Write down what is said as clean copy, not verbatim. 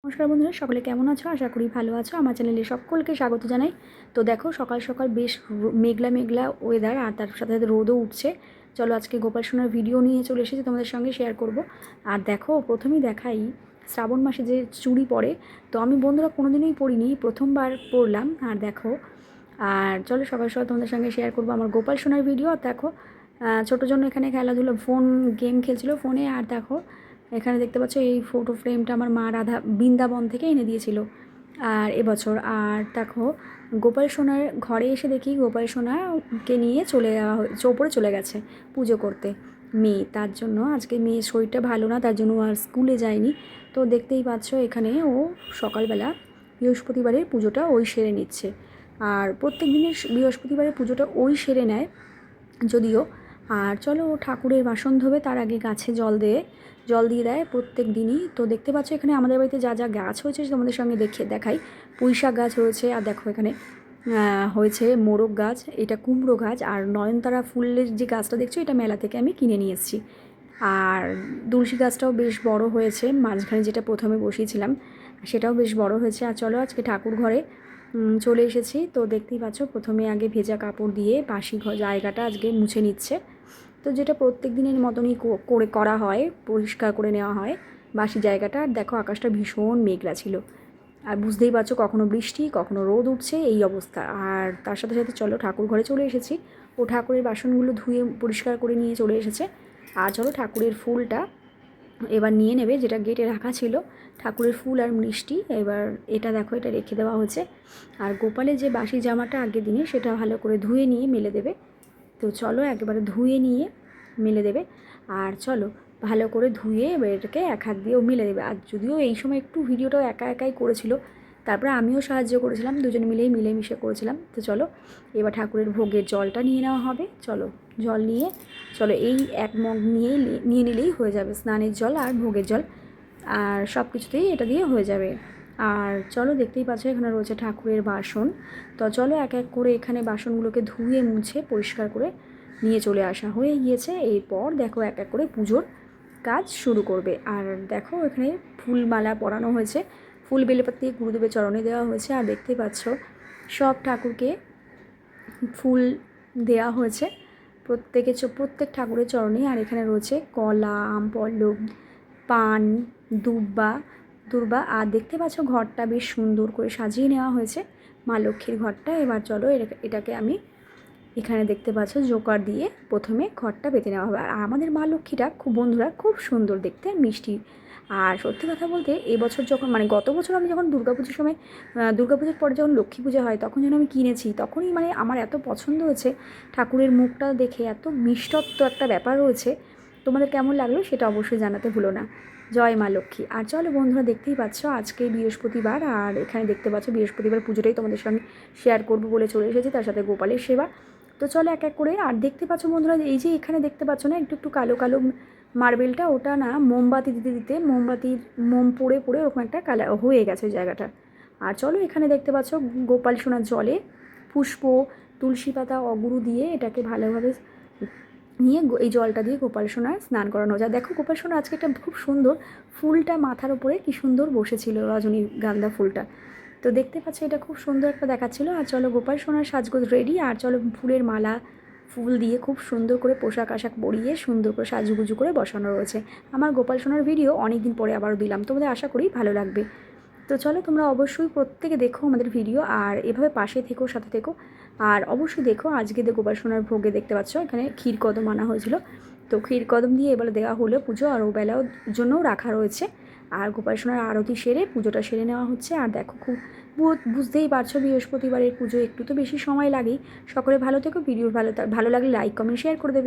নমস্কার বন্ধুরা, সকলে কেমন আছো? আশা করি ভালো আছো। আমার চ্যানেলে সকলকে স্বাগত জানাই। তো দেখো, সকাল সকাল বেশ মেঘলা মেঘলা ওয়েদার, আর তার সাথে সাথে রোদও উঠছে। চলো আজকে গোপাল সোনার ভিডিও নিয়ে চলে এসেছি, তোমাদের সঙ্গে শেয়ার করব। আর দেখো, প্রথমেই দেখাই শ্রাবণ মাসে যে চুড়ি পরে। তো আমি বন্ধুরা কোনোদিনই পরিনি, প্রথমবার পরলাম। আর দেখো, আর চলো সকাল সকাল তোমাদের সঙ্গে শেয়ার করবো আমার গোপাল সোনার ভিডিও। আর দেখো, ছোটোর জন্য এখানে খেলাধুলো, গেম খেলছিল ফোনে। আর দেখো, এখানে দেখতে পাচ্ছ এই ফটো ফ্রেমটা আমার মা বৃন্দাবন থেকে এনে দিয়েছিল আর এবছর। আর দেখো, গোপাল সোনার ঘরে এসে দেখি গোপাল সোনাকে নিয়ে চলে যাওয়া ওপরে চলে গেছে পুজো করতে মেয়ে। তার জন্য আজকে মেয়ের শরীরটা ভালো না, তার জন্য আর স্কুলে যায়নি। তো দেখতেই পাচ্ছ এখানে ও সকালবেলা বৃহস্পতিবারের পুজোটা ওই সেরে নিচ্ছে। আর প্রত্যেক দিনের বৃহস্পতিবারের পুজোটা ওই সেরে নেয় যদিও। আর চলো, ও ঠাকুরের বাসন ধোবে তার আগে গাছে জল দিয়ে দেয় প্রত্যেক দিনই। তো দেখতে পাচ্ছ এখানে আমাদের বাড়িতে যা যা গাছ হয়েছে তোমাদের সঙ্গে দেখাই। পুঁইশাক গাছ রয়েছে, আর দেখো এখানে হয়েছে মোরগ গাছ, এটা কুমড়ো গাছ, আর নয়নতারা ফুলের যে গাছটা দেখছো এটা মেলা থেকে আমি কিনে নিয়ে এসেছি। আর তুলসী গাছটাও বেশ বড় হয়েছে, মাঝখানে যেটা প্রথমে বসিয়েছিলাম সেটাও বেশ বড় হয়েছে। আর চলো আজকে ঠাকুর ঘরে চলে এসেছি। তো দেখতেই পাচ্ছ প্রথমে আগে ভেজা কাপড় দিয়ে বাসি জায়গাটা আজকে মুছে নিচ্ছে। তো যেটা প্রত্যেক দিনের মতনই করা হয়, পরিষ্কার করে নেওয়া হয় বাসি জায়গাটা। আর দেখো, আকাশটা ভীষণ মেঘলা ছিল, আর বুঝতেই পারছো কখনো বৃষ্টি কখনো রোদ উঠছে এই অবস্থা। আর তার সাথে সাথে চলো ঠাকুর ঘরে চলে এসেছি। ও ঠাকুরের বাসনগুলো ধুয়ে পরিষ্কার করে নিয়ে চলে এসেছে। আর চলো ঠাকুরের ফুলটা এবার নিয়ে নেবে, যেটা গেটে রাখা ছিল ঠাকুরের ফুল আর মিষ্টি। এবার এটা দেখো, এটা রেখে দেওয়া হয়েছে। আর গোপালের যে বাসি জামাটা আগের দিনে সেটা ভালো করে ধুয়ে নিয়ে মেলে দেবে। তো চলো একেবারে ধুয়ে নিয়ে মেলে দেবে। আর চলো ভালো করে ধুয়ে এবার এটাকে এক হাত দিয়েও মেলে দেবে। আর যদিও এই সময় একটু ভিডিওটাও একা একাই করেছিল, তারপরে আমিও সাহায্য করেছিলাম, দুজনে মিলেই মিলেমিশে করেছিলাম। তো চলো এবার ঠাকুরের ভোগের জলটা নিয়ে নেওয়া হবে। চলো জল নিয়ে চলো এই এক মগ নিয়ে নিলেই হয়ে যাবে, স্নানের জল আর ভোগের জল, আর সব কিছুতেই এটা দিয়ে হয়ে যাবে। আর চলো দেখতেই পাচ্ছ এখানে রয়েছে ঠাকুরের বাসন। তো চলো এক এক করে এখানে বাসনগুলোকে ধুয়ে মুছে পরিষ্কার করে নিয়ে চলে আসা হয়ে গিয়েছে। এরপর দেখো এক এক করে পুজোর কাজ শুরু করবে। আর দেখো এখানে ফুলমালা পরানো হয়েছে, ফুল বেলেপাতা দিয়ে গুরুদেবের চরণে দেওয়া হয়েছে। আর দেখতেই পাচ্ছ সব ঠাকুরকে ফুল দেওয়া হয়েছে প্রত্যেক ঠাকুরের চরণে। আর এখানে রয়েছে কলা, আম, পল্লব, পান, দুর্বা। আর দেখতে পাচ্ছ ঘরটা বেশ সুন্দর করে সাজিয়ে নেওয়া হয়েছে, মা লক্ষ্মীর ঘরটা। এবার চলো এটাকে আমি এখানে দেখতে পাচ্ছ জোকার দিয়ে প্রথমে ঘরটা পেতে নেওয়া হবে। আর আমাদের মা লক্ষ্মীটা বন্ধুরা খুব সুন্দর দেখতে, মিষ্টি। আর সত্যি কথা বলতে এবছর যখন গত বছর আমি যখন দুর্গাপুজোর সময়, দুর্গাপুজোর পরে যখন লক্ষ্মী পূজা হয় তখন যখন আমি কিনেছি, তখনই আমার এত পছন্দ হয়েছে ঠাকুরের মুখটা দেখে, এত মিষ্টত্ব একটা ব্যাপার রয়েছে। তোমাদের কেমন লাগলো সেটা অবশ্যই জানাতে ভুলো না। জয় মা লক্ষ্মী। আর চলো বন্ধুরা, দেখতেই পাচ্ছ আজকে বৃহস্পতিবার, আর এখানে দেখতে পাচ্ছ বৃহস্পতিবার পুজোটাই তোমাদের সঙ্গে শেয়ার করবো বলে চলে এসেছি, তার সাথে গোপালের সেবা। তো চলো এক এক করে। আর দেখতে পাচ্ছ বন্ধুরা, এই যে এখানে দেখতে পাচ্ছ না একটু একটু কালো কালো মার্বেলটা, ওটা না মোমবাতি দিতে দিতে মোম পড়ে পড়ে ওরকম একটা কালার হয়ে গেছে ওই জায়গাটা। আর চলো এখানে দেখতে পাচ্ছ গোপাল সোনার জলে পুষ্প, তুলসী পাতা, অগুরু দিয়ে এটাকে ভালোভাবে নিয়ে এই জলটা দিয়ে গোপাল সোনার স্নান করানো যায়। দেখো গোপাল সোনা আজকে একটা খুব সুন্দর ফুলটা মাথার উপরে কি সুন্দর বসেছিল, রজনীগন্ধা ফুলটা। তো দেখতে পাচ্ছ এটা খুব সুন্দর একটা দেখাচ্ছিলো। আর চলো গোপাল সোনার সাজগোজ রেডি। আর চলো ফুলের মালা, ফুল দিয়ে খুব সুন্দর করে পোশাক আশাক পরিয়ে সুন্দর করে সাজুগুজু করে বসানো রয়েছে। আমার গোপাল সোনার ভিডিও অনেক দিন পরে আবারও দিলাম, তোমাদের আশা করি ভালো লাগবে। তো চলো তোমরা অবশ্যই প্রত্যেকে দেখো আমাদের ভিডিও, আর এভাবে পাশে থেকো, সাথে থেকো। আর অবশ্যই দেখো আজকে গোপাল সোনার ভোগে দেখতে পাচ্ছ এখানে ক্ষীর কদম আনা হয়েছিল। তো ক্ষীর কদম দিয়ে এবারে দেওয়া হলো পুজো, আর ওবেলাও জন্যও রাখা রয়েছে। আর গোপাল সোনার আরতি সেরে পুজোটা সেরে নেওয়া হচ্ছে। আর দেখো খুব বুঝতেই পারছো বৃহস্পতিবারের পুজো, একটু তো বেশি সময় লাগেই। সকলে ভালো থেকো, ভিডিও ভালো লাগলে লাইক কমেন্ট শেয়ার করে দেবে।